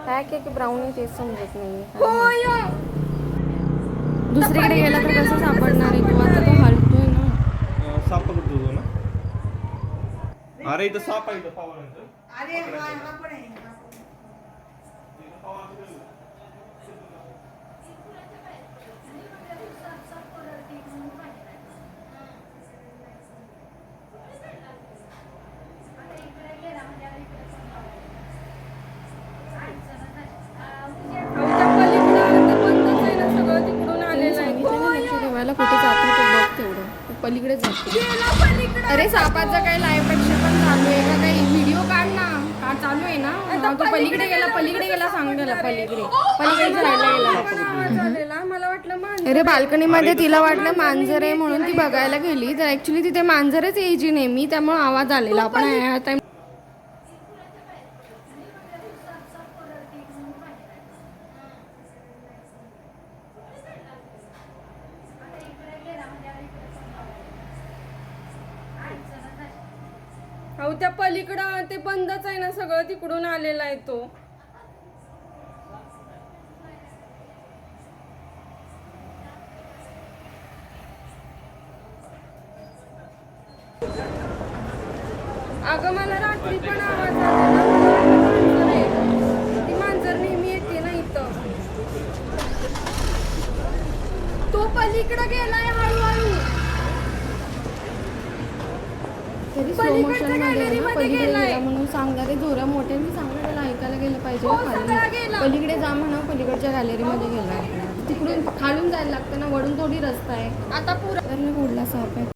काय की ब्राउनी तेच समजत नाही. दुसरीकडे गेला तर कसं सापडणार आहे तू? आता तो हलतोय ना. साप पकडतो ना. अरे इथं साप आहे इथं पावायचं. अरे हा पण आहे. कुठे जातो ते बघ तेवढं पलीकडे जातो. अरे सापाचा काही लाईव्ह प्रक्षेपण चालू आहे का? काही व्हिडिओ काढ ना. का चालू आहे ना? तो पलीकडे गेला सांग त्याला पलीकडे गेला. मला वाटलं अरे बाल्कनीमध्ये तिला वाटलं मांजर आहे म्हणून ती बघायला गेली, तर ऍक्च्युली तिथे मांजरच यायची नेहमी, त्यामुळे आवाज आलेला. आपण त्या पलीकडं ते बंदच आहे ना सगळं, तिकडून आलेला आहे तो. अगं मला रात्री पण आवाज आला. ती मांजर नेहमी येते ना इथं. तो पलीकडं गेलाय हळूहळू. म्हणून सांगणार आहे जोरा मोठ्यांनी सांगणार, त्याला ऐकायला गेलं पाहिजे. पलीकडे जा म्हणा, पलीकडच्या गॅलरीमध्ये गेला. तिकडून खालून जायला लागतं ना, वडून थोडी रस्ता आहे. आता पुढला साप आहे.